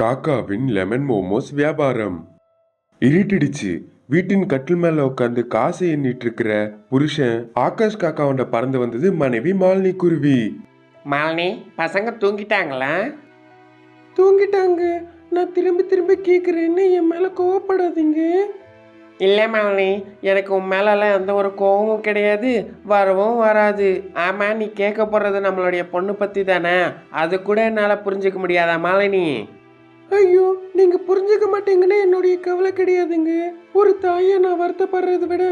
காக்காவின் lemon momos வியாபாரம். இருட்டிடுச்சு. வீட்டின் கட்டில் மேல உட்காந்து காசை எண்ணிட்டு இருக்கிற புருஷன் ஆகாஷ் காக்காவோட பறந்து வந்தது மனைவி மாலினி குருவி. மாலினி, பசங்க தூங்கிட்டாங்களா? தூங்கிட்டாங்க. நான் திரும்பி திரும்பி கேட்குறேன்னு என் மேலே கோவப்படாதீங்க. இல்லை மாலினி, எனக்கு உன் மேலெல்லாம் எந்த ஒரு கோவமும் கிடையாது, வரவும் வராது. ஆமாம், நீ கேட்க போகிறது நம்மளுடைய பொண்ணு பற்றி தானே? அது கூட என்னால் புரிஞ்சுக்க முடியாதா மாலினி? ஐயோ, நீங்கள் புரிஞ்சுக்க மாட்டீங்கன்னு என்னுடைய கவலை கிடையாதுங்க. ஒரு தாயை நான் வருத்தப்படுறதை விட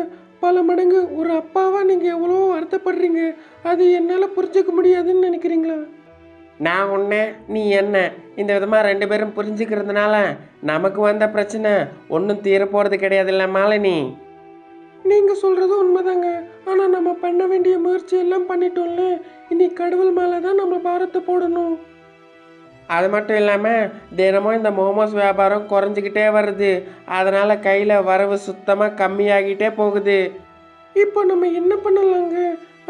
பல மடங்கு ஒரு அப்பாவா நீங்கள் எவ்வளோ வருத்தப்படுறீங்க. அது என்னால் புரிஞ்சுக்க முடியாதுன்னு நினைக்கிறீங்களா? நான் உன்னை, நீ என்ன, இந்த விதமாக ரெண்டு பேரும் புரிஞ்சுக்கிறதுனால நமக்கு வந்த பிரச்சனை ஒன்றும் தீர போகிறது கிடையாதுல்ல மாலினி? நீங்கள் சொல்கிறதும் உண்மைதாங்க. ஆனால் நம்ம பண்ண வேண்டிய முயற்சி எல்லாம் பண்ணிட்டோம்ல. இனி கடவுள் மேலே தான் நம்ம பாரத்தை போடணும். அது மட்டும் இல்லாமல் தினமும் இந்த மோமோஸ் வியாபாரம் குறைஞ்சிக்கிட்டே வருது. அதனால் கையில் வரவு சுத்தமாக கம்மியாகிட்டே போகுது. இப்போ நம்ம என்ன பண்ணலாங்க?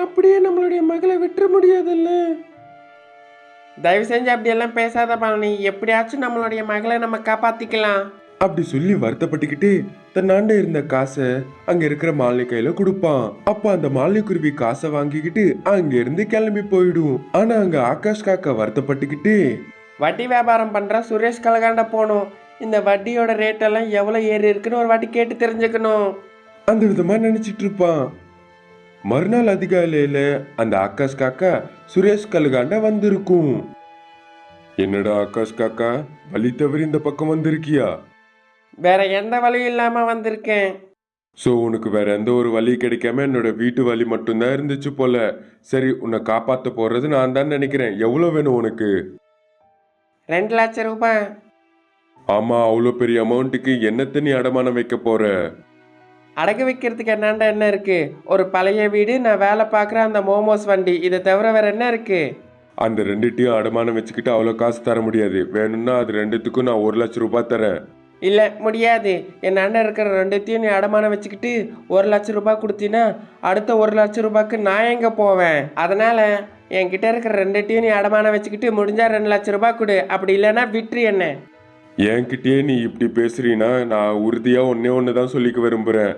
அப்படியே நம்மளுடைய மகளை விட்டுற முடியாதுல்ல. தயவு செஞ்சு அப்படியெல்லாம் பேசாத பாலனி. எப்படியாச்சும் நம்மளுடைய மகளை நம்ம காப்பாற்றிக்கலாம். அப்படி சொல்லி வருத்தப்பட்டுக்கிட்டே தன்னாண்ட இருந்த காசை அங்க இருக்கிற மாலினி கையில கொடுப்பான். அப்ப அந்த மாலினி குருவி காசை வாங்கிக்கிட்டு அங்க இருந்து கிளம்பி போயிடும். ஆனா அங்க ஆகாஷ் காக்கா வருத்தப்பட்டுக்கிட்டே, வட்டி வியாபாரம் பண்ணுற சுரேஷ் கலகாண்ட போகணும். இந்த வட்டியோட ரேட்டெல்லாம் எவ்வளோ ஏறி இருக்குன்னு ஒரு வாட்டி கேட்டு தெரிஞ்சுக்கணும். அந்த விதமா நினைச்சிட்டு இருப்பான். மறுநாள் அதிகாலையில அந்த ஆகாஷ் காக்கா சுரேஷ் கல்காண்ட வந்திருக்கும். என்னடா ஆகாஷ் காக்கா, வழி தவறி இந்த பக்கம் வந்திருக்கியா? வேற எந்த வழியும் இல்லாமல் வந்திருக்கேன். சோ உனக்கு வேற எந்த ஒரு வழி கிடைக்காம என்னோட வீட்டு வழி மட்டும்தான் இருந்துச்சு போல. சரி, உன்னை காப்பாத்த போறது நான் தான் நினைக்கிறேன். எவ்வளவு வேணும் உனக்கு? 2 லட்சம் ரூபாய். ஆமா, அவ்வளோ பெரிய அமௌண்ட்டுக்கு என்னத்தை நீ அடமானம் வைக்க போற? அடகு வைக்கிறதுக்கு என்னாண்ட என்ன இருக்கு? ஒரு பழைய வீடு, நான் வேலை பார்க்குற அந்த மோமோஸ் வண்டி, இதை தவிர வேற என்ன இருக்கு? அந்த ரெண்டுத்தையும் அடமானம் வச்சுக்கிட்டு அவ்வளோ காசு தர முடியாது. வேணும்னா அது ரெண்டுத்துக்கும் நான் 1 லட்சம் ரூபாய் தரேன். இல்லை, முடியாது. என் அண்ணன் இருக்கிற ரெண்டுத்தையும் நீ அடமானம் வச்சுக்கிட்டு 1 லட்சம் ரூபாய் கொடுத்தீங்கன்னா அடுத்த 1 லட்சம் ரூபாய்க்கு நான் எங்கே போவேன்? அதனால் என்கிட்ட இருக்கிற ரெண்டுத்தையும் நீ அடமானம் வச்சுக்கிட்டு முடிஞ்சா 2 லட்சம் ரூபாய் கொடு. அப்படி இல்லைன்னா விட்டுரு என்ன. என்கிட்டயே நீ இப்படி பேசுறீன்னா நான் உறுதியா ஒன்னே தான் சொல்லிக்க விரும்புறேன்.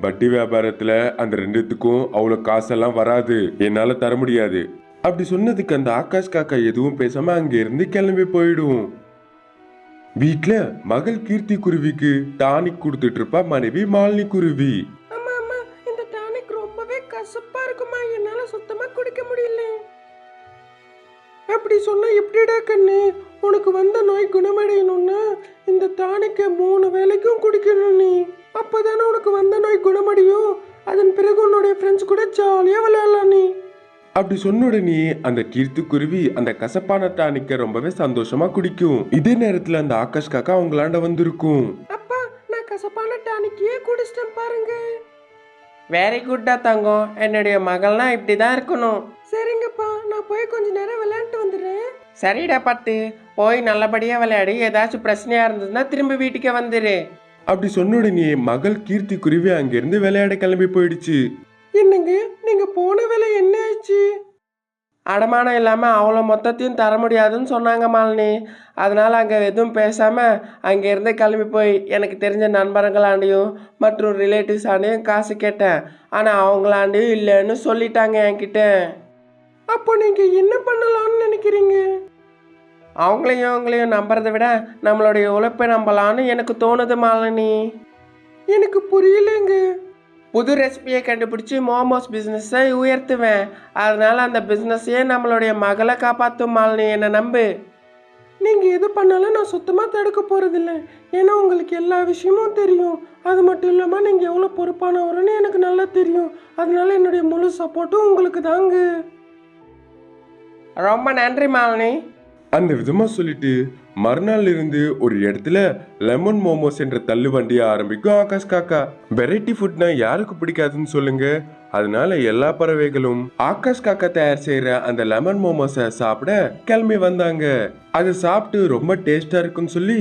வட்டி வியாபாரத்துல அந்த ரெண்டுத்துக்கும் அவ்வளோ காசெல்லாம் வராது, என்னால தர முடியாது. அப்படி சொன்னதுக்கு அந்த ஆகாஷ் காக்கா எதுவும் பேசாம அங்க இருந்து கிளம்பி போயிடும். வீட்டுல மகள் கீர்த்தி குருவிக்கு டானிக் கொடுத்துட்டு இருப்பா மனைவி மாலினி குருவி. ஆமா ஆமா, இந்த டானிக் ரொம்பவே கசப்பா இருக்குமா, என்னால சுத்தமா குடிக்க முடியல. அப்படி சொன்னா எப்படிடா கண்ணு? உனக்கு வந்த நோய் குணமடையணும்னா இந்த டானிக்கை 3 வேளைக்கும் குடிக்கணும் நீ. அப்பதானே உனக்கு வந்த நோய் குணமடையும். அதன் பிறகு உன்னுடைய ஃப்ரெண்ட்ஸ் கூட ஜாலியா விளையாடலாம் நீ. அப்படி சொன்ன உடனே அந்த கீர்த்தி குருவி அந்த கசப்பான டானிக்க ரொம்பவே சந்தோஷமா குடிக்கும். இதே நேரத்துல அந்த ஆகாஷ் காக்கா அவங்களாண்ட வந்திருக்கும். அப்பா, நான் கசப்பான டானிக்கையே குடிச்சிட்டேன் பாருங்க. வெரி குட்டா தங்கம், என்னுடைய மகள்னா இப்படி தான் இருக்கணும். சரிங்கப்பா, நான் போய் கொஞ்ச நேரம் விளையாண்டுட்டு வந்துடுறேன். சரிடா பட்டு, போய் நல்லபடியாக விளையாடி. ஏதாச்சும் பிரச்சனையாக இருந்ததுன்னா திரும்ப வீட்டுக்கே வந்துரு. அப்படி சொன்ன உடனே மகள் கீர்த்தி குருவி அங்கிருந்து விளையாட கிளம்பி போயிடுச்சு. என்னங்க, நீங்க போன வேலை என்ன ஆச்சு? அடமானம் இல்லாமல் அவ்வளோ மொத்தத்தையும் தர முடியாதுன்னு சொன்னாங்க மாலினி. அதனால் அங்கே எதுவும் பேசாமல் அங்கேருந்து கிளம்பி போய் எனக்கு தெரிஞ்ச நண்பர்களாண்டையும் மற்றும் ரிலேட்டிவ்ஸ் ஆண்டையும் காசு கேட்டேன். ஆனால் அவங்களாண்டையும் இல்லைன்னு சொல்லிட்டாங்க என்கிட்ட. அப்போ நீங்க என்ன பண்ணலாம்னு நினைக்கிறீங்க? அவங்களையும் நம்புறதை விட நம்மளுடைய உழைப்பை நம்பலான்னு எனக்கு தோணுது மாலினி. எனக்கு புரியலைங்க. புது ரெசிபியை கண்டுபிடிச்சி மோமோஸ் பிஸ்னஸை உயர்த்துவேன். அதனால் அந்த பிஸ்னஸையே நம்மளுடைய மகளை காப்பாற்றும் மாலினி, என்னை நம்பு. நீங்க எது பண்ணாலும் நான் சுத்தமா தடுக்க போறதில்ல. ஏன்னா உங்களுக்கு எல்லா விஷயமும் தெரியும். அது மட்டும் இல்லாம நீங்க எவ்வளவு பொறுப்பானவருன்னு எனக்கு நல்லா தெரியும். அதனால என்னுடைய முழு சப்போர்ட்டும் உங்களுக்கு தாங்க. ரொம்ப நன்றி மாலினி. அந்த விதமா சொல்லிட்டு மறுநாள் இருந்து ஒரு இடத்துல லெமன் மோமோஸ் என்ற தள்ளு வண்டியை ஆரம்பிக்கும் ஆகாஷ் காக்கா. வெரைட்டி ஃபுட்னா யாருக்கு பிடிக்காதுன்னு சொல்லுங்க. அதனால எல்லா பறவைகளும் ஆகாஷ் காக்கா தயார் செய்யற அந்த லெமன் மோமோஸை சாப்பிட கிளம்பி வந்தாங்க. அதை சாப்பிட்டு ரொம்ப டேஸ்டா இருக்குன்னு சொல்லி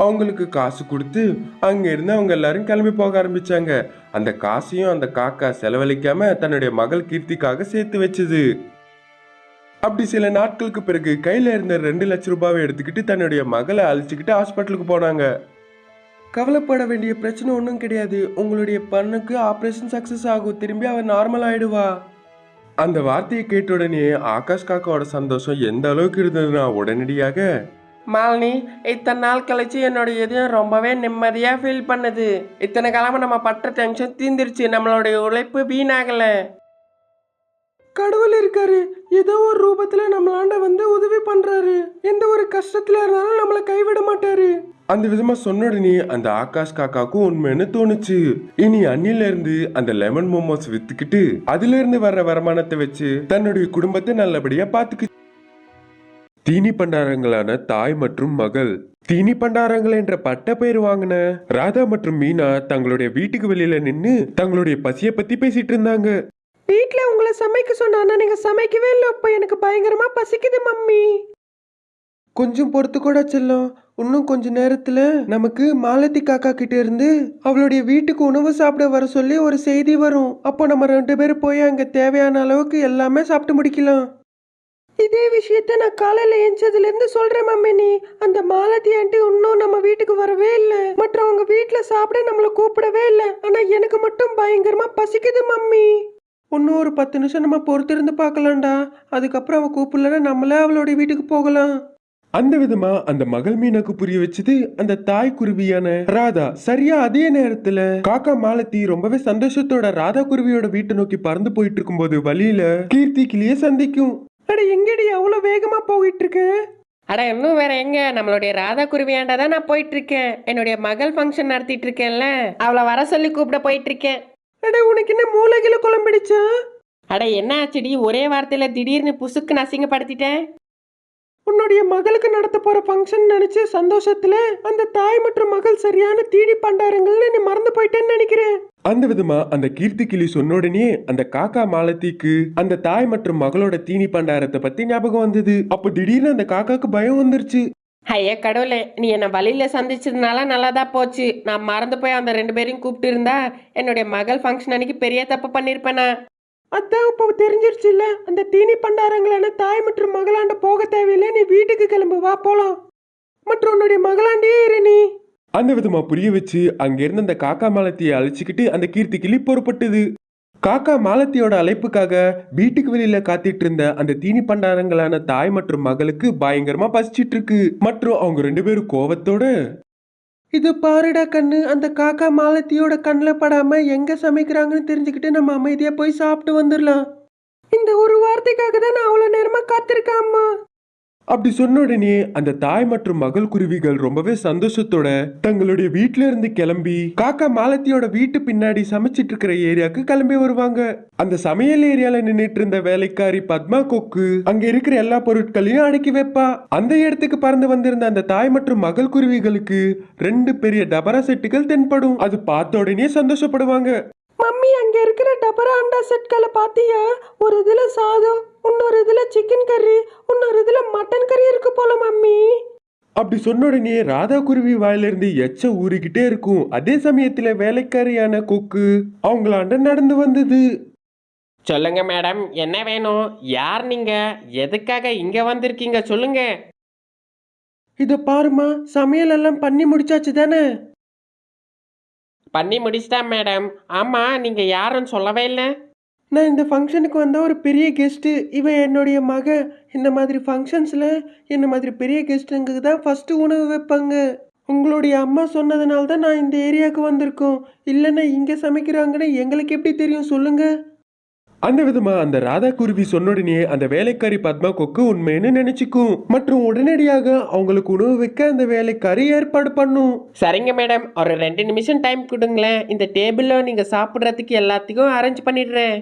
அவங்களுக்கு காசு கொடுத்து அங்க இருந்து அவங்க எல்லாரும் கிளம்பி போக ஆரம்பிச்சாங்க. அந்த காசையும் அந்த காக்கா செலவழிக்காம தன்னுடைய மகள் கீர்த்திக்காக சேர்த்து வச்சது. அப்படி சில நாட்களுக்கு பிறகு கையில இருந்த 2 லட்சம் ரூபாவை எடுத்துக்கிட்டு தன்னுடைய மகளை அழைச்சிக்கிட்டு ஹாஸ்பிட்டலுக்கு போனாங்க. கவலைப்பட வேண்டிய பிரச்சனை ஒன்றும் கிடையாது. உங்களுடைய பொண்ணுக்கு ஆப்ரேஷன் சக்ஸஸ் ஆகும். திரும்பி அவ நார்மல் ஆயிடுவா. அந்த வார்த்தையை கேட்ட உடனே ஆகாஷ் காக்காவோட சந்தோஷம் எந்த அளவுக்கு இருந்ததுன்னா உடனடியாக, மாலினி, இத்தனை நாள் கழிச்சு என்னோட இதயம் ரொம்பவே நிம்மதியாக ஃபீல் பண்ணுது. இத்தனை காலமாக நம்ம பட்ட டென்ஷன் தீந்துருச்சு. நம்மளுடைய உழைப்பு வீணாகலை. கடவுள் இருக்காரு. ஏதோ ஒரு ரூபத்துல நம்மளாண்ட வந்து உதவி பண்றாரு. எந்த ஒரு கஷ்டத்துல இருந்தாலும் நம்மளை கைவிட மாட்டாரு. அந்த விதமா சொன்ன உடனே அந்த ஆகாஷ் காக்காவுக்கும் உண்மைன்னு தோணுச்சு. இனி அன்னில இருந்து அந்த லெமன் மோமோஸ் வித்துக்கிட்டு அதுல இருந்து வர்ற வருமானத்தை வச்சு தன்னுடைய குடும்பத்தை நல்லபடியா பாத்துக்கு. தீனி பண்டாரங்களான தாய் மற்றும் மகள். தீனி பண்டாரங்கள் என்ற பட்ட பெயர் வாங்கின ராதா மற்றும் மீனா தங்களுடைய வீட்டுக்கு வெளியில நின்னு தங்களுடைய பசிய பத்தி பேசிட்டு இருந்தாங்க. வீட்டுல உங்களை சமைக்க சொன்னா நீங்க சமைக்கவே இல்லை. இப்ப எனக்கு பயங்கரமா பசிக்குது மம்மி. கொஞ்சம் பொறுத்து கூட செல்லும். இன்னும் கொஞ்ச நேரத்துல நமக்கு மாலதி காக்கா கிட்ட இருந்து அவளுடைய வீட்டுக்கு உணவு சாப்பிட வர சொல்லி ஒரு செய்தி வரும். அப்போ நம்ம 2 பேரும் போய் அங்க தேவையான அளவுக்கு எல்லாமே சாப்பிட்டு முடிக்கலாம். இதே விஷயத்த நான் காலையில எஞ்சதுல இருந்து சொல்றேன் மம்மி. நீ அந்த மாலதி ஆண்டி இன்னும் நம்ம வீட்டுக்கு வரவே இல்லை. மற்றவங்க வீட்டுல சாப்பிட நம்மள கூப்பிடவே இல்லை. ஆனா எனக்கு மட்டும் பயங்கரமா பசிக்குது மம்மி. இன்னும் ஒரு 10 நிமிஷம் நம்ம பொறுத்திருந்து பார்க்கலாம்டா. அதுக்கப்புறம் அவ கூப்பிடலன்னா நம்மளே அவளுடைய வீட்டுக்கு போகலாம். அந்த விதமா அந்த மகள் மீனாக்கு புரிய வச்சது அந்த தாய் குருவியான ராதா. சரியா அதே நேரத்துல காக்கா மாலதி ரொம்பவே சந்தோஷத்தோட ராதா குருவியோட வீட்டை நோக்கி பறந்து போயிட்டு இருக்கும்போது வழியில கீர்த்தி கிளிய சந்திக்கும். அட எங்கடி அவ்வளவு வேகமா போயிட்டு இருக்க? அட இன்னும் வேற எங்க, நம்மளுடைய ராதா குருவியாண்டா தான் நான் போயிட்டு இருக்கேன். என்னுடைய மகள் ஃபங்க்ஷன் நடத்திட்டு இருக்கேன்ல, அவளை வர சொல்லி கூப்பிட போயிட்டு இருக்கேன். அட உனக்கு என்ன மூளைகளை குழம்பிடுச்சா? அட என்ன ஆச்சுடி, ஒரே வார்த்தையில திடீர்னு புசுக்கு அசிங்கப்படுத்திட்டேன். உன்னுடைய மகளுக்கு நடத்த போற ஃபங்க்ஷன் நினைச்சு சந்தோஷத்துல அந்த தாய் மற்றும் மகள் சரியான தீனி பண்டாரங்கள்னு நீ மறந்து போயிட்டேன்னு நினைக்கிறேன். அந்த விதமா அந்த கீர்த்தி கிளி சொன்ன உடனே அந்த காக்கா மாலத்திக்கு அந்த தாய் மற்றும் மகளோட தீனி பண்டாரத்தை பத்தி ஞாபகம் வந்தது. அப்ப திடீர்னு அந்த காக்காக்கு பயம் வந்துருச்சு. ஐயா கடவுளே, நீ என்னை வழியில சந்திச்சதுனால நல்லாதான் போச்சு. நான் மறந்து போய் அந்த 2 பேரையும் கூப்பிட்டு இருந்தா என்னுடைய மகள் ஃபங்க்ஷன் அன்னைக்கு பெரிய தப்பு பண்ணிருப்பேனா. அதான் இப்போ தெரிஞ்சிருச்சு இல்ல. அந்த தீனி பண்டாரங்களான தாய் மற்றும் மகளாண்ட போக தேவையில்லை. நீ வீட்டுக்கு கிளம்பு, வா போலாம். மற்றும் உன்னுடைய மகளாண்டே இரு நீ. அந்த விதமா புரிய வச்சு அங்கிருந்து அந்த காக்கா மாலத்தியை அழைச்சிக்கிட்டு அந்த கீர்த்தி கிளி புறப்பட்டது. காக்கா மாலத்தியோட அழைப்புக்காக வீட்டுக்கு வெளியில காத்திட்டு இருந்த அந்த தீனி பண்டாரங்களான தாய் மற்றும் மகளுக்கு பயங்கரமா பசிச்சிட்டு இருக்கு. மற்றும் அவங்க 2 பேரும் கோவத்தோட, இது பாருடா கண்ணு, அந்த காக்கா மாலத்தியோட கண்ணில் படாம எங்க சமைக்கிறாங்கன்னு தெரிஞ்சுக்கிட்டு நம்ம அமைதியா போய் சாப்பிட்டு வந்துடலாம். இந்த ஒரு வார்த்தைக்காக தான் நான் அவ்வளோ நேரமா காத்திருக்கேன் அம்மா. அப்படி சொன்ன உடனே அந்த தாய் மற்றும் மகள் குருவிகள் ரொம்பவே சந்தோஷத்தோட தங்களுடைய வீட்டுல இருந்து கிளம்பி காக்கா மாலத்தியோட வீட்டு பின்னாடி சமைச்சிட்டு இருக்கிற ஏரியாவுக்கு கிளம்பி வருவாங்க. அந்த சமையல் ஏரியால நின்னுட்டு இருந்த வேலைக்காரி பத்மா கொக்கு அங்க இருக்கிற எல்லா பொருட்களையும் அடுக்கி வைப்பா. அந்த இடத்துக்கு பறந்து வந்திருந்த அந்த தாய் மற்றும் மகள் குருவிகளுக்கு 2 பெரிய டபரா செட்டுகள் தென்படும். அது பார்த்த உடனே சந்தோஷப்படுவாங்க. மம்மி, அங்க இருக்கிற டபரா அண்டா செட்களை பாத்தியா? ஒரு இதுல சாதம், இன்னொரு இதுல சிக்கன் கறி, இன்னொரு இதுல மட்டன் கறி இருக்கு போல மம்மி. அப்படி சொன்ன உடனே ராதா குருவி வாயிலிருந்து எச்ச ஊறிக்கிட்டே இருக்கும். அதே சமயத்துல வேலைக்காரியான கொக்கு அவங்களாண்ட நடந்து வந்தது. சொல்லுங்க மேடம், என்ன வேணும்? யார் நீங்க? எதுக்காக இங்க வந்திருக்கீங்க சொல்லுங்க. இத பாருமா, சமையல் எல்லாம் பண்ணி முடிச்சாச்சு தானே? பண்ணி முடிச்சிட்டேன் மேடம். ஆமா, நீங்க யாருன்னு சொல்லவே இல்லை. நான் இந்த ஃபங்க்ஷனுக்கு வந்த ஒரு பெரிய கெஸ்ட்டு. இவன் என்னுடைய மக. இந்த மாதிரி ஃபங்க்ஷன்ஸில் என்ன மாதிரி பெரிய கெஸ்ட்டுங்களுக்கு தான் ஃபஸ்ட்டு உணவு வைப்பாங்க. உங்களுடைய அம்மா சொன்னதுனால தான் நான் இந்த ஏரியாவுக்கு வந்திருக்கோம். இல்லைன்னா இங்கே சமைக்கிறாங்கன்னு எங்களுக்கு எப்படி தெரியும் சொல்லுங்க? அந்த விதமா அந்த ராதா குருவி சொன்ன உடனே அந்த வேலைக்காரி பத்மா கொக்கு உண்மைன்னு நினைச்சுக்கும். மற்றும் உடனடியாக அவங்களுக்கு உணவு வைக்க அந்த வேலைக்காரி ஏற்பாடு பண்ணும். சரிங்க மேடம், ஒரு 2 நிமிஷம் டைம் கொடுங்களேன். இந்த டேபிளில் நீங்கள் சாப்பிட்றதுக்கு எல்லாத்துக்கும் அரேஞ்ச் பண்ணிடுறேன்.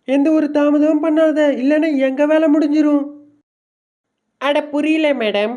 எந்த ஒரு தாமதமும் பண்ணாத, இல்லைன்னா எங்கள் வேலை முடிஞ்சிரும். அட புரியல மேடம்.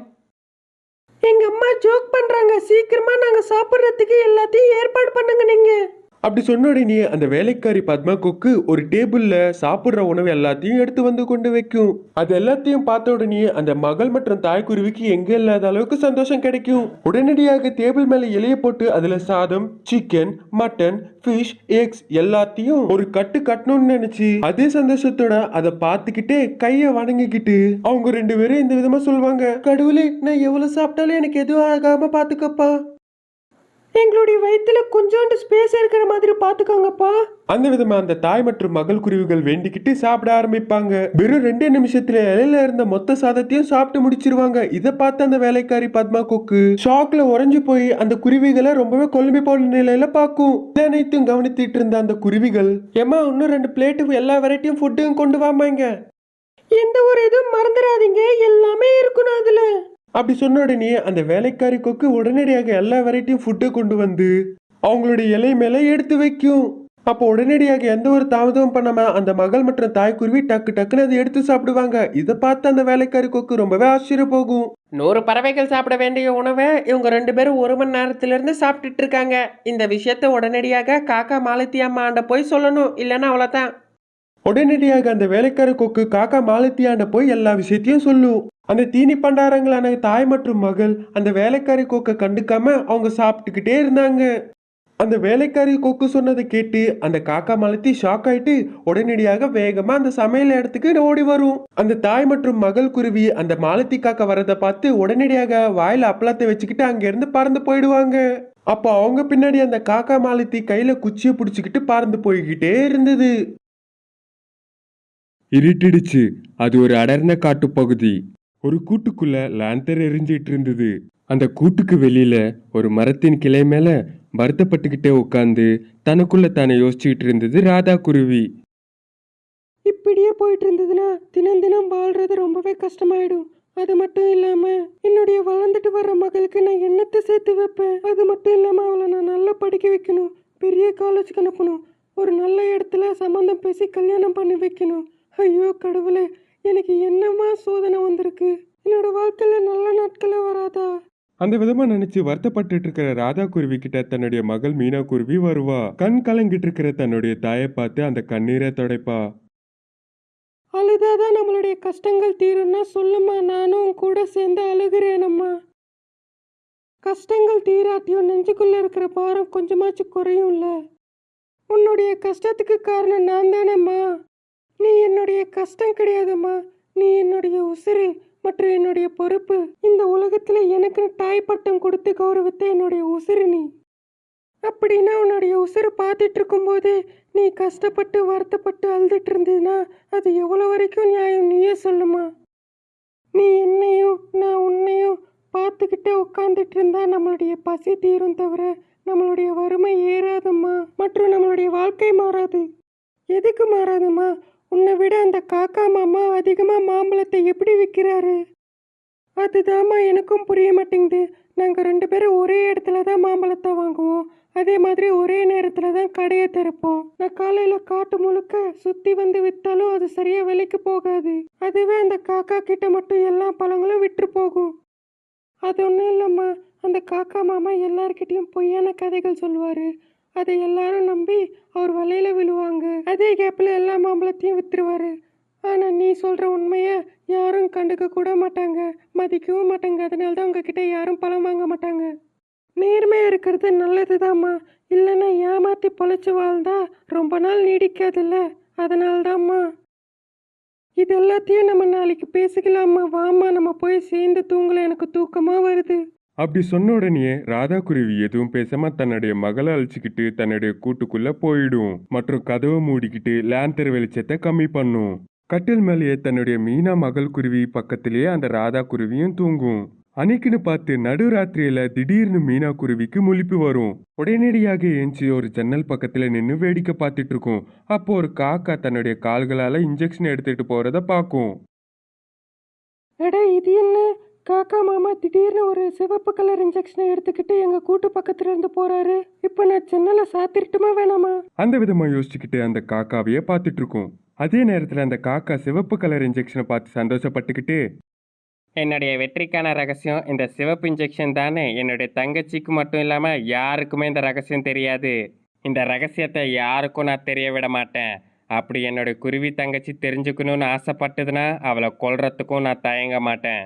எங்கள் அம்மா ஜோக் பண்ணுறாங்க. சீக்கிரமாக நாங்கள் சாப்பிட்றதுக்கு எல்லாத்தையும் ஏற்பாடு பண்ணுங்க நீங்கள். அப்படி சொன்ன உடனே அந்த வேலைக்காரி பத்மா கொக்கு ஒரு டேபிள்ல சாப்பிடுற உணவு எல்லாத்தையும் எடுத்து வந்து கொண்டு வைக்கும். அது எல்லாத்தையும் பார்த்த உடனே அந்த மகள் மற்றும் தாய்க்குருவிக்கு எங்க இல்லாத அளவுக்கு சந்தோஷம் கிடைக்கும். உடனடியாக டேபிள் மேல இலைய போட்டு அதுல சாதம், சிக்கன், மட்டன், ஃபிஷ், எக்ஸ் எல்லாத்தையும் ஒரு கட்டு கட்டணும்னு நினைச்சு அதே சந்தோஷத்தோட அதை பார்த்துக்கிட்டே கைய வணங்கிக்கிட்டு அவங்க 2 பேரும் இந்த விதமா சொல்லுவாங்க, கடவுளே நான் எவ்வளவு சாப்பிட்டாலும் எனக்கு எதுவும் ஆகாம பாத்துக்கப்பா. எங்களுடைய வயித்துல கொஞ்சோண்டு ஸ்பேஸ் இருக்கிற மாதிரி பாத்துக்கோங்கப்பா. அந்த விதமா அந்த தாய் மற்றும் மகள் குருவிகள் வேண்டிக்கிட்டு சாப்பிட ஆரம்பிப்பாங்க. வெறும் 2 நிமிஷத்துல இலையில இருந்த மொத்த சாதத்தையும் சாப்பிட்டு முடிச்சிருவாங்க. இதை பார்த்து அந்த வேலைக்காரி பத்மா கொக்கு ஷாக்ல உறைஞ்சு போய் அந்த குருவிகளை ரொம்பவே குழம்பி போன நிலையில பார்க்கும். அனைத்தும் கவனித்துட்டு இருந்த அந்த குருவிகள், ஏமா இன்னும் 2 பிளேட்டு எல்லா வெரைட்டியும் ஃபுட்டும் கொண்டு வாமாங்க. எந்த ஒரு இதுவும் மறந்துடாதீங்க, எல்லாமே இருக்கணும் அதுல. அப்படி சொன்ன உடனே அந்த வேலைக்காரி கொக்கு உடனடியாக எல்லா வெரைட்டியும் ஃபுட்டை கொண்டு வந்து அவங்களுடைய இலை மேல எடுத்து வைக்கும். அப்போ உடனடியாக எந்த ஒரு தாமதமும் பண்ணாம அந்த மகள் மற்றும் தாய்க்குருவி டக்கு டக்குன்னு அதை எடுத்து சாப்பிடுவாங்க. இதை பார்த்து அந்த வேலைக்காரி கொக்கு ரொம்பவே ஆச்சரிய போகும். 100 பறவைகள் சாப்பிட வேண்டிய உணவை இவங்க 2 பேரும் 1 மணி நேரத்திலிருந்து சாப்பிட்டுட்டு இருக்காங்க. இந்த விஷயத்த உடனடியாக காக்கா மாலத்தி அம்மாண்ட போய் சொல்லணும், இல்லைன்னா அவ்வளோதான். உடனடியாக அந்த வேலைக்கார கொக்கு காக்கா மாலத்தியாண்ட போய் எல்லா விஷயத்தையும் சொல்லும். அந்த தீனி பண்டாரங்களான தாய் மற்றும் மகள் அந்த வேலைக்காரி கொக்கை கண்டுக்காம அவங்க சாப்பிட்டுக்கிட்டே இருந்தாங்க. அந்த வேலைக்காரி கொக்கு சொன்னதை கேட்டு அந்த காக்கா மாலத்தி ஷாக் ஆயிட்டு உடனடியாக வேகமா அந்த சமையல் இடத்துக்கு ஓடி வரும். அந்த தாய் மற்றும் மகள் குருவி அந்த மாலத்தி காக்கா வரதை பார்த்து உடனடியாக வாயில அப்பளத்தை வச்சுக்கிட்டு அங்கிருந்து பறந்து போயிடுவாங்க. அப்போ அவங்க பின்னாடி அந்த காக்கா மாலத்தி கையில குச்சியை பிடிச்சிக்கிட்டு பறந்து போய்கிட்டே இருந்தது. இருட்டிடுச்சு. அது ஒரு அடர்ந்த காட்டு பகுதி. ஒரு கூட்டுக்குள்ள லாந்தர் எரிஞ்சிட்டு இருந்தது. அந்த கூட்டுக்கு வெளியில ஒரு மரத்தின் கிளை மேல வருத்தப்பட்டுக்கிட்டே உட்காந்து தனக்குள்ள தானே யோசிச்சுக்கிட்டு இருந்தது ராதா குருவி. இப்படியே போயிட்டு இருந்ததுன்னா தினம் தினம் வாழ்றது ரொம்பவே கஷ்டமாயிடும். அது மட்டும் இல்லாம என்னுடைய வளர்ந்துட்டு வர்ற மகளுக்கு நான் என்னத்தை சேர்த்து வைப்பேன். அது மட்டும் இல்லாம அவளை நான் நல்லா படிக்க வைக்கணும், பெரிய காலேஜுக்கு அனுப்பணும், ஒரு நல்ல இடத்துல சம்மந்தம் பேசி கல்யாணம் பண்ணி வைக்கணும். ஐயோ கடவுளே, எனக்கு என்னமா சோதனை வந்திருக்கு. என்னோட வாழ்க்கையில நல்ல நாட்களே வராதா? அந்த விதமா நினைச்சு வருத்தப்பட்டு இருக்கிற ராதா குருவி கிட்ட தன்னுடைய மகள் மீனா குருவி வருவா. கண் கலங்கிட்டு இருக்கிற தன்னுடைய தாயை பார்த்து அந்த கண்ணீரை துடைப்பா. அழுதாதான் நம்மளுடைய கஷ்டங்கள் தீரும்னா சொல்லுமா, நானும் கூட சேர்ந்து அழுகிறேனம்மா. கஷ்டங்கள் தீராட்டியும் நெஞ்சுக்குள்ள இருக்கிற பாரம் கொஞ்சமாச்சும் குறையும்ல. உன்னுடைய கஷ்டத்துக்கு காரணம் நான் தானேம்மா. நீ என்னுடைய கஷ்டம் கிடையாதும்மா, நீ என்னுடைய உசிறு மற்றும் என்னுடைய பொறுப்பு. இந்த உலகத்துல எனக்கு தாய் பட்டம் கொடுத்து கௌரவித்த என்னுடைய உசிறு நீ. அப்படின்னா உன்னுடைய உசிறு பார்த்துட்டு இருக்கும்போது நீ கஷ்டப்பட்டு வருத்தப்பட்டு அழுதுட்டு இருந்ததுன்னா அது எவ்வளோ வரைக்கும் நியாயம், நீயே சொல்லுமா. நீ என்னையும் நான் உன்னையும் பார்த்துக்கிட்டே உட்காந்துட்டு இருந்தா நம்மளுடைய பசி தீரும் தவிர நம்மளுடைய வறுமை ஏறாதம்மா, மற்றும் நம்மளுடைய வாழ்க்கை மாறாது. எதுக்கு மாறாதும்மா? உன்னை விட அந்த காக்கா மாமா அதிகமாக மாம்பழத்தை எப்படி விற்கிறாரு? அதுதாம்மா எனக்கும் புரிய மாட்டேங்குது. நாங்கள் 2 பேரும் ஒரே இடத்துல தான் மாம்பழத்தை வாங்குவோம், அதே மாதிரி ஒரே நேரத்தில் தான் கடையை திறப்போம். நான் காலையில் காட்டு முழுக்க சுற்றி வந்து விற்றாலும் அது சரியாக விலைக்கு போகாது. அதுவே அந்த காக்கா கிட்ட மட்டும் எல்லா பழங்களும் விற்று போகும். அது ஒன்றும் இல்லைம்மா, அந்த காக்கா மாமா எல்லார்கிட்டையும் பொய்யான கதைகள் சொல்லுவார். அதை எல்லாரும் நம்பி அவர் வலையில விழுவாங்க. அதே கேப்பில் எல்லா மாம்பழத்தையும் விற்றுருவாரு. ஆனால் நீ சொல்கிற உண்மையை யாரும் கண்டுக்க கூட மாட்டாங்க, மதிக்கவும் மாட்டாங்க. அதனால தான் உங்ககிட்ட யாரும் பழம் வாங்க மாட்டாங்க. நேர்மையாக இருக்கிறது நல்லது தாம்மா, இல்லைன்னா ஏமாற்றி பொழைச்சி வாழ்ந்தா ரொம்ப நாள் நீடிக்காதுல்ல. அதனால தாம்மா. இது எல்லாத்தையும் நம்ம நாளைக்கு பேசிக்கலாமா, வாம்மா நம்ம போய் சேர்ந்து தூங்கல, எனக்கு தூக்கமாக வருது. அப்படி சொன்ன உடனே ராதா குருவி எதுவும் பேசாம தன்னுடைய மகளை அழிச்சுக்கிட்டு தன்னுடைய கூட்டுக்குள்ள போயிடும். மற்றும் கதவை மூடிக்கிட்டு லேந்தர் வெளிச்சத்தை கம்மி பண்ணும். கட்டில் மேலேயே தன்னுடைய மீனா மகள் குருவி பக்கத்திலேயே அந்த ராதா குருவியும் தூங்கும். அன்னைக்குன்னு பார்த்து நடுராத்திரியில திடீர்னு மீனா குருவிக்கு முழிப்பு வரும். உடனடியாக ஏஞ்சி ஒரு ஜன்னல் பக்கத்துல நின்று வேடிக்கை பார்த்துட்டு இருக்கும். அப்போ ஒரு காக்கா தன்னுடைய கால்களால இன்ஜெக்ஷன் எடுத்துட்டு போறத பார்க்கும். அடா இது என்ன, காக்கா மாமா திடீர்னு ஒரு சிவப்பு கலர் இன்ஜெக்ஷனை எடுத்துக்கிட்டு எங்கள் கூட்டு பக்கத்துல இருந்து போறாரு. இப்போ நான் ஜன்னலை சாத்திரட்டுமா வேணாமா? அந்த விதமா யோசிச்சுக்கிட்டு அந்த காக்காவையே பார்த்துட்டு இருக்கும். அதே நேரத்துல அந்த காக்கா சிவப்பு கலர் இன்ஜெக்ஷனை பார்த்து சந்தோஷப்பட்டுக்கிட்டு, என்னுடைய வெற்றிக்கான ரகசியம் இந்த சிவப்பு இன்ஜெக்ஷன் தானே. என்னுடைய தங்கச்சிக்கு மட்டும் இல்லாமல் யாருக்குமே இந்த ரகசியம் தெரியாது. இந்த ரகசியத்தை யாருக்கும் நான் தெரிய விட மாட்டேன். அப்படி என்னோட குருவி தங்கச்சி தெரிஞ்சுக்கணும்னு ஆசைப்பட்டதுன்னா அவளை கொல்றதுக்கும் நான் தயங்க மாட்டேன்.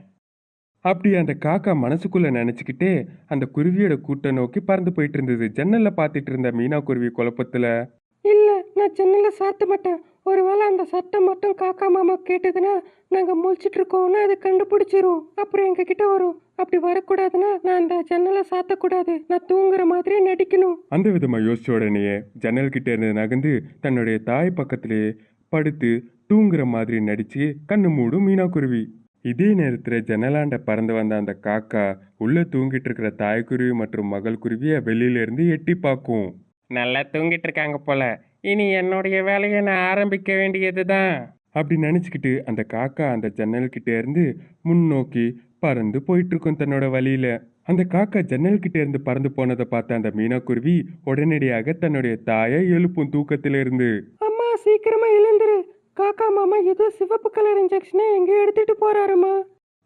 அப்படி அந்த காக்கா மனசுக்குள்ள நினைச்சுக்கிட்டே அந்த குருவியோட கூட்டை நோக்கி பறந்து போயிட்டு இருந்தது. ஜன்னல்ல பார்த்துட்டு இருந்த மீனா குருவி குழப்பத்துல, இல்லை, நான் ஜன்னலை சாத்த மாட்டேன். ஒருவேளை அந்த சத்தம் மட்டும் காக்கா மாமா கேட்டதுன்னா நாங்கள் முழிச்சிட்டு இருக்கோம்னு அதை கண்டுபிடிச்சிரும். அப்புறம் எங்ககிட்ட வரும். அப்படி வரக்கூடாதுன்னா நான் அந்த ஜன்னலை சாத்தக்கூடாது. நான் தூங்குற மாதிரி நடிக்கணும். அந்த விதமா யோசிச்ச உடனேயே ஜன்னல் கிட்ட இருந்து நகர்ந்து தன்னுடைய தாய் பக்கத்திலே படுத்து தூங்குற மாதிரி நடிச்சு கண்ணு மூடும் மீனா குருவி. இதே நேரத்துல ஜன்னலாண்ட பறந்து வந்த அந்த காக்கா உள்ள தூங்கிட்டு இருக்கிற தாய்க்குருவி மற்றும் மகள் குருவிய வெளியில இருந்து எட்டி பார்க்கும். நல்லா தூங்கிட்டு இருக்காங்க போல. இனி என்னுடைய வேலையை நான் ஆரம்பிக்க வேண்டியதுதான். அப்படி நினைச்சுக்கிட்டு அந்த காக்கா அந்த ஜன்னல் கிட்ட இருந்து முன்னோக்கி பறந்து போயிட்டு இருக்கும் தன்னோட வழியில. அந்த காக்கா ஜன்னல் கிட்ட இருந்து பறந்து போனதை பார்த்த அந்த மீனாக்குருவி உடனடியாக தன்னுடைய தாயை எழுப்பும் தூக்கத்தில இருந்து. அம்மா, சீக்கிரமா எழுந்துரு. காக்கா மாமா ஏதோ சிவப்பு கலர் இன்ஜெக்ஷனை எங்கேயோ எடுத்துட்டு போறாருமா.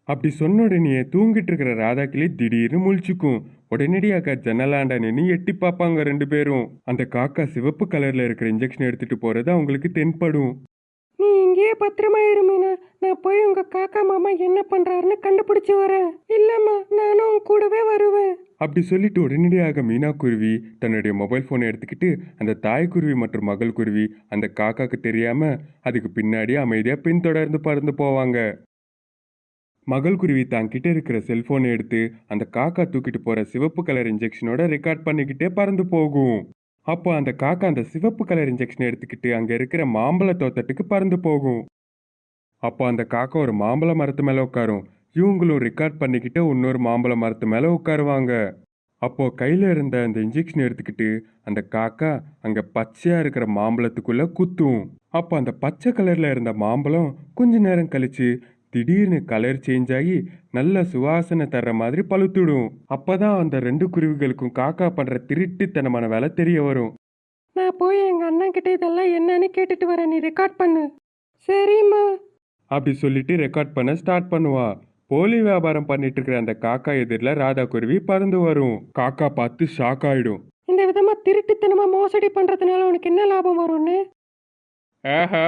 அப்படி சொன்ன உடனே தூங்கிட்டு இருக்கிற ராதா கிளி திடீர்னு முழிச்சுக்கும். உடனடியாக ஜன்னலாண்ட நின்று எட்டி பார்ப்பாங்க ரெண்டு பேரும். அந்த காக்கா சிவப்பு கலர்ல இருக்கிற இன்ஜெக்ஷன் எடுத்துட்டு போறது அவங்களுக்கு தென்படும். நீ இங்கேயே பத்திரமா இரு மீனா. நான் போய் உங்க காக்கா மாமா என்ன பண்றாருன்னு கண்டுபிடிச்சு வரேன். இல்லம்மா, நானும் உன் கூடவே வருவேன். அப்படி சொல்லிட்டு உடனடியாக மீனா குருவி தன்னுடைய மொபைல் போனை எடுத்துக்கிட்டு அந்த தாய்க்குருவி மற்றும் மகள் குருவி அந்த காக்காக்கு தெரியாம அதுக்கு பின்னாடி அமைதியா பின்தொடர்ந்து பறந்து போவாங்க. மகள் குருவி தாங்கிட்ட இருக்கிற செல்போனை எடுத்து அந்த காக்கா தூக்கிட்டு போற சிவப்பு கலர் இன்ஜெக்ஷனோட ரெக்கார்ட் பண்ணிக்கிட்டே பறந்து போகும். அப்போ அந்த காக்கா அந்த சிவப்பு கலர் இன்ஜெக்ஷனை எடுத்துக்கிட்டு அங்க இருக்கிற மாம்பழ தோட்டத்துக்கு பறந்து போகும். அப்போ அந்த காக்கா ஒரு மாம்பழ மரத்து மேல உட்காரும். இவங்களும் ரெக்கார்ட் பண்ணிக்கிட்டு இன்னொரு மாம்பழ மரத்து மேல உட்காருவாங்க. அப்போ கையில இருந்த அந்த இன்ஜெக்ஷன் எடுத்துக்கிட்டு அந்த காக்கா அங்க பச்சையா இருக்கிற மாம்பழத்துக்குள்ள குத்தும். அப்போ அந்த பச்சை கலர்ல இருந்த மாம்பழம் கொஞ்ச நேரம் கழிச்சு திடீர்னு கலர் சேஞ்ச் ஆகி நல்ல சுவாசனை தர்ற மாதிரி பழுத்துடும். அப்பதான் அந்த ரெண்டு குருவிகளுக்கும் காக்கா பண்ற திருட்டுத்தனமான வேலை தெரிய வரும். நான் போய் எங்க அண்ணன் கிட்ட இதெல்லாம் என்னன்னு கேட்டுட்டு வரேன். நீ ரெக்கார்ட் பண்ணு. சரிம்மா. அப்படி சொல்லிட்டு ரெக்கார்ட் பண்ண ஸ்டார்ட் பண்ணுவா. போலி வியாபாரம் பண்ணிட்டு இருக்கிற அந்த காக்கா எதிரில் ராதா குருவி பறந்து வரும். காக்கா பார்த்து ஷாக் ஆயிடும். இந்த விதமா திருட்டுத்தனமா மோசடி பண்றதுனால உனக்கு என்ன லாபம் வரும்னு? ஓஹோ,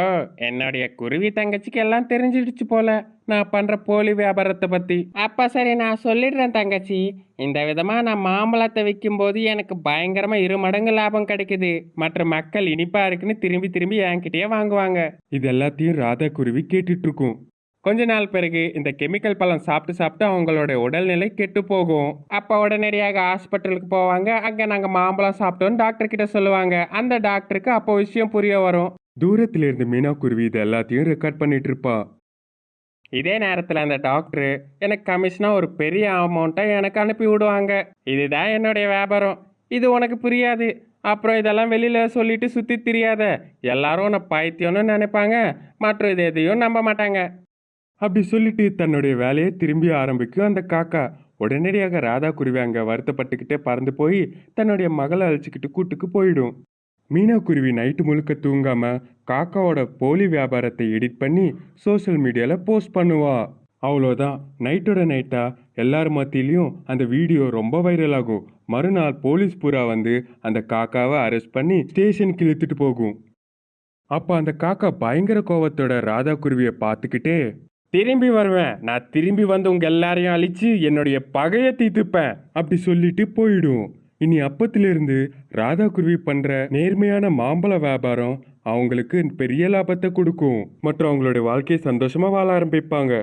என்னுடைய குருவி தங்கச்சிக்கு எல்லாம் தெரிஞ்சிடுச்சு போல நான் பண்ற போலி வியாபாரத்தை பத்தி. அப்ப சரி, நான் சொல்லிடுறேன் தங்கச்சி. இந்த விதமா நான் மாம்பழத்தை விற்கும்போது எனக்கு பயங்கரமா 2 மடங்கு லாபம் கிடைக்குது. மற்ற மக்கள் இனிப்பா இருக்குன்னு திரும்பி திரும்பி என்கிட்டயே வாங்குவாங்க. இது எல்லாத்தையும் ராதா குருவி கேட்டுட்டு இருக்கும். கொஞ்ச நாள் பிறகு இந்த கெமிக்கல் பழம் சாப்பிட்டு சாப்பிட்டு அவங்களோட உடல்நிலை கெட்டு போகும். அப்போ உடனடியாக ஹாஸ்பிட்டலுக்கு போவாங்க. அங்கே நாங்கள் மாம்பழம் சாப்பிட்டோன்னு டாக்டர் கிட்ட சொல்லுவாங்க. அந்த டாக்டருக்கு அப்போ விஷயம் புரிய வரும். தூரத்துல இருந்து மீனா குருவி இது எல்லாத்தையும் ரெக்கார்ட் பண்ணிட்டு இருப்பா. இதே நேரத்தில் அந்த டாக்டர் எனக்கு கமிஷனாக ஒரு பெரிய அமௌண்ட்டை எனக்கு அனுப்பி விடுவாங்க. இதுதான் என்னுடைய வியாபாரம். இது உனக்கு புரியாது. அப்புறம் இதெல்லாம் வெளியில் சொல்லிட்டு சுற்றி தெரியாத. எல்லாரும் உன்னை பைத்தியம்னு நினைப்பாங்க. மற்றும் இது எதையும் நம்ப மாட்டாங்க. அப்படி சொல்லிட்டு தன்னுடைய வேலையை திரும்பி ஆரம்பிக்கும் அந்த காக்கா. உடனடியாக ராதா குருவி அங்க வருத்தப்பட்டுக்கிட்டே பறந்து போய் தன்னுடைய மகளை அழைச்சிக்கிட்டு கூட்டுக்கு போயிடும். மீனா குருவி நைட்டு முழுக்க தூங்காம காக்காவோட போலி வியாபாரத்தை எடிட் பண்ணி சோஷியல் மீடியால போஸ்ட் பண்ணுவா. அவ்வளோதான், நைட்டோட நைட்டா எல்லார் மத்தியிலையும் அந்த வீடியோ ரொம்ப வைரல் ஆகும். மறுநாள் போலீஸ் புறா வந்து அந்த காக்காவை அரெஸ்ட் பண்ணி ஸ்டேஷனுக்கு இழுத்துட்டு போகும். அப்போ அந்த காக்கா பயங்கர கோவத்தோட ராதா குருவியை பார்த்துக்கிட்டே, திரும்பி வருவேன். நான் திரும்பி வந்து உங்க எல்லாரையும் அழிச்சு என்னுடைய பகையை தீர்த்துப்பேன் அப்படி சொல்லிட்டு போயிடும். இனி அப்பத்திலிருந்து ராதா குருவி பண்ற நேர்மையான மாம்பழ வியாபாரம் அவங்களுக்கு பெரிய லாபத்தை கொடுக்கும் மற்றும் அவங்களுடைய வாழ்க்கையை சந்தோஷமா வாழ ஆரம்பிப்பாங்க.